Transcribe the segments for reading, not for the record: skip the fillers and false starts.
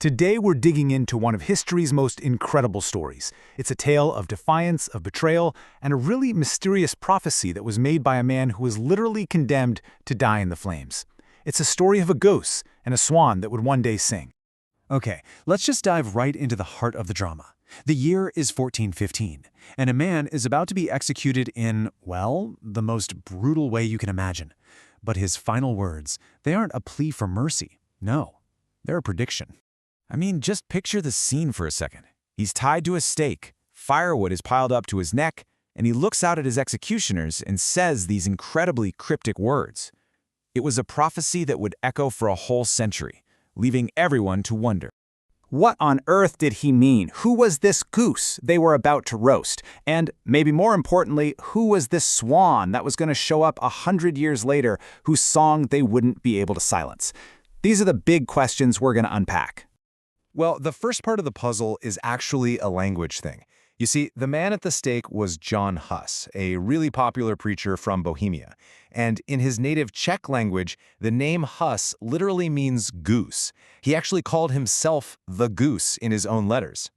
Today we're digging into one of history's most incredible stories. It's a tale of defiance, of betrayal, and a really mysterious prophecy that was made by a man who was literally condemned to die in the flames. It's a story of a goose and a swan that would one day sing. Okay, let's just dive right into the heart of the drama. The year is 1415, and a man is about to be executed in, well, the most brutal way you can imagine. But his final words, they aren't a plea for mercy. No, they're a prediction. I mean, just picture the scene for a second. He's tied to a stake, firewood is piled up to his neck, and he looks out at his executioners and says these incredibly cryptic words. It was a prophecy that would echo for a whole century, leaving everyone to wonder. What on earth did he mean? Who was this goose they were about to roast? And maybe more importantly, who was this swan that was going to show up 100 years later whose song they wouldn't be able to silence? These are the big questions we're going to unpack. Well, the first part of the puzzle is actually a language thing. You see, the man at the stake was John Huss, a really popular preacher from Bohemia. And in his native Czech language, the name Huss literally means goose. He actually called himself the Goose in his own letters.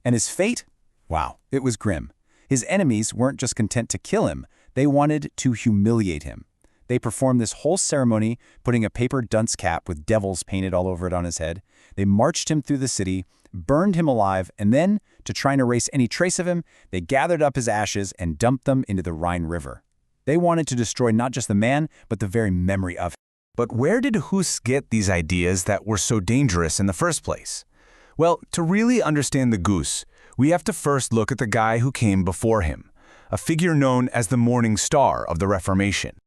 And his fate? Wow, it was grim. His enemies weren't just content to kill him, they wanted to humiliate him. They performed this whole ceremony, putting a paper dunce cap with devils painted all over it on his head. They marched him through the city, burned him alive, and then, to try and erase any trace of him, they gathered up his ashes and dumped them into the Rhine River. They wanted to destroy not just the man, but the very memory of him. But where did Huss get these ideas that were so dangerous in the first place? Well, to really understand the goose, we have to first look at the guy who came before him, a figure known as the Morning Star of the Reformation.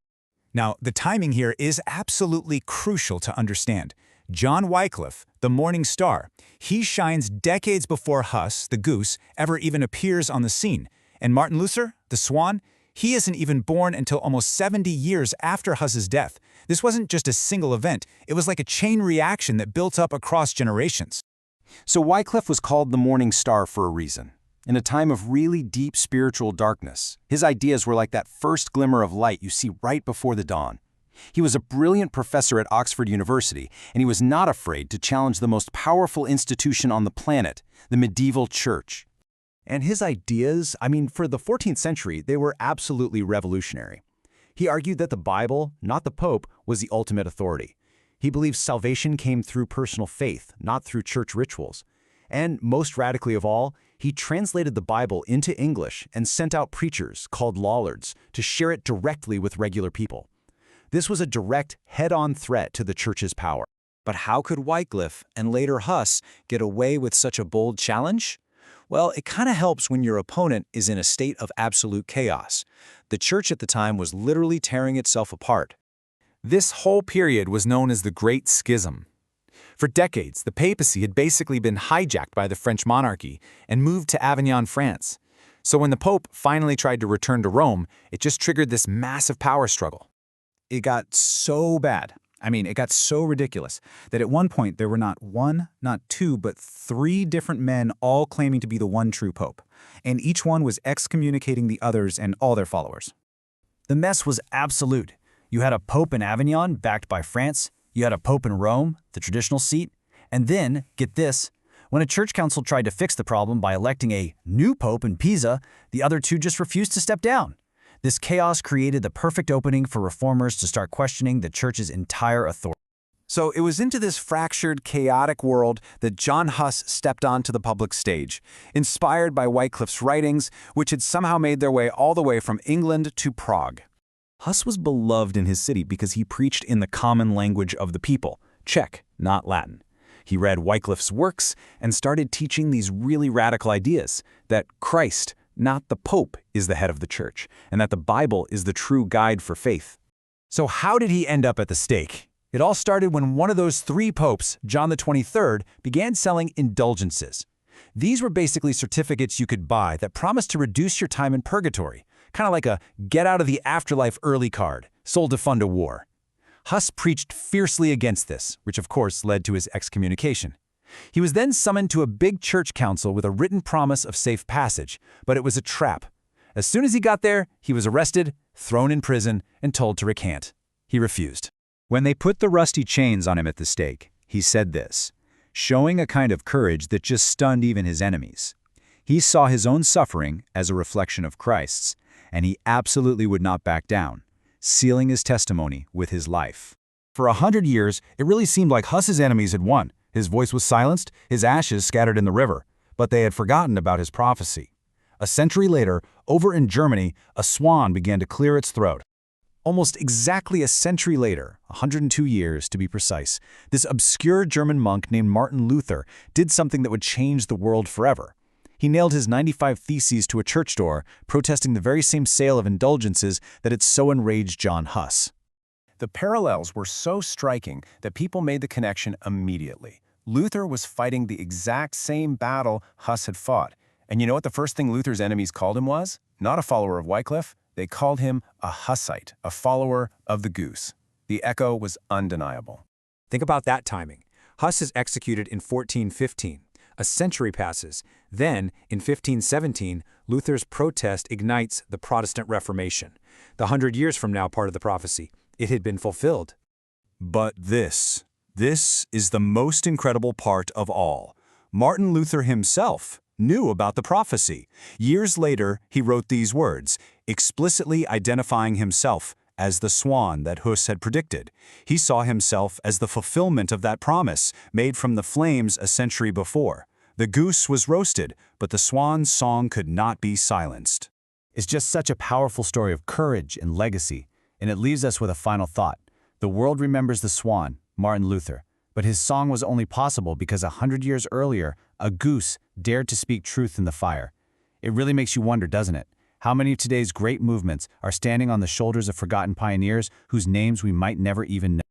Now, the timing here is absolutely crucial to understand. John Wycliffe, the Morning Star, he shines decades before Huss, the goose, ever even appears on the scene. And Martin Luther, the Swan, he isn't even born until almost 70 years after Huss's death. This wasn't just a single event, it was like a chain reaction that built up across generations. So Wycliffe was called the Morning Star for a reason. In a time of really deep spiritual darkness, his ideas were like that first glimmer of light you see right before the dawn. He was a brilliant professor at Oxford University, and he was not afraid to challenge the most powerful institution on the planet, the medieval church. And his ideas, for the 14th century, they were absolutely revolutionary. He argued that the Bible, not the Pope, was the ultimate authority. He believed salvation came through personal faith, not through church rituals. And most radically of all, he translated the Bible into English and sent out preachers, called Lollards, to share it directly with regular people. This was a direct, head-on threat to the church's power. But how could Wycliffe, and later Huss, get away with such a bold challenge? Well, it kind of helps when your opponent is in a state of absolute chaos. The church at the time was literally tearing itself apart. This whole period was known as the Great Schism. For decades, the papacy had basically been hijacked by the French monarchy and moved to Avignon, France. So when the Pope finally tried to return to Rome, it just triggered this massive power struggle. It got so bad, it got so ridiculous, that at one point there were not one, not two, but three different men all claiming to be the one true pope. And each one was excommunicating the others and all their followers. The mess was absolute. You had a pope in Avignon, backed by France. You had a pope in Rome, the traditional seat. And then, get this, when a church council tried to fix the problem by electing a new pope in Pisa, the other two just refused to step down. This chaos created the perfect opening for reformers to start questioning the church's entire authority. So it was into this fractured, chaotic world that John Huss stepped onto the public stage, inspired by Wycliffe's writings, which had somehow made their way all the way from England to Prague. Huss was beloved in his city because he preached in the common language of the people, Czech, not Latin. He read Wycliffe's works and started teaching these really radical ideas, that Christ, not the Pope, is the head of the church, and that the Bible is the true guide for faith. So how did he end up at the stake? It all started when one of those three popes, John the 23rd, began selling indulgences. These were basically certificates you could buy that promised to reduce your time in purgatory, kind of like a get-out-of-the-afterlife early card, sold to fund a war. Huss preached fiercely against this, which of course led to his excommunication. He was then summoned to a big church council with a written promise of safe passage, but it was a trap. As soon as he got there, he was arrested, thrown in prison, and told to recant. He refused. When they put the rusty chains on him at the stake, he said this, showing a kind of courage that just stunned even his enemies. He saw his own suffering as a reflection of Christ's, and he absolutely would not back down, sealing his testimony with his life. For 100 years, it really seemed like Huss's enemies had won. His voice was silenced, his ashes scattered in the river, but they had forgotten about his prophecy. A century later, over in Germany, a swan began to clear its throat. Almost exactly a century later, 102 years to be precise, this obscure German monk named Martin Luther did something that would change the world forever. He nailed his 95 Theses to a church door, protesting the very same sale of indulgences that had so enraged John Huss. The parallels were so striking that people made the connection immediately. Luther was fighting the exact same battle Huss had fought. And you know what the first thing Luther's enemies called him was? Not a follower of Wycliffe. They called him a Hussite, a follower of the Goose. The echo was undeniable. Think about that timing. Huss is executed in 1415. A century passes. Then, in 1517, Luther's protest ignites the Protestant Reformation. The 100 years from now part of the prophecy. It had been fulfilled. But this is the most incredible part of all. Martin Luther himself knew about the prophecy. Years later, he wrote these words, explicitly identifying himself as the swan that Huss had predicted. He saw himself as the fulfillment of that promise, made from the flames a century before. The goose was roasted, but the swan's song could not be silenced. It's just such a powerful story of courage and legacy, and it leaves us with a final thought. The world remembers the swan, Martin Luther, but his song was only possible because 100 years earlier, a goose dared to speak truth in the fire. It really makes you wonder, doesn't it? How many of today's great movements are standing on the shoulders of forgotten pioneers whose names we might never even know?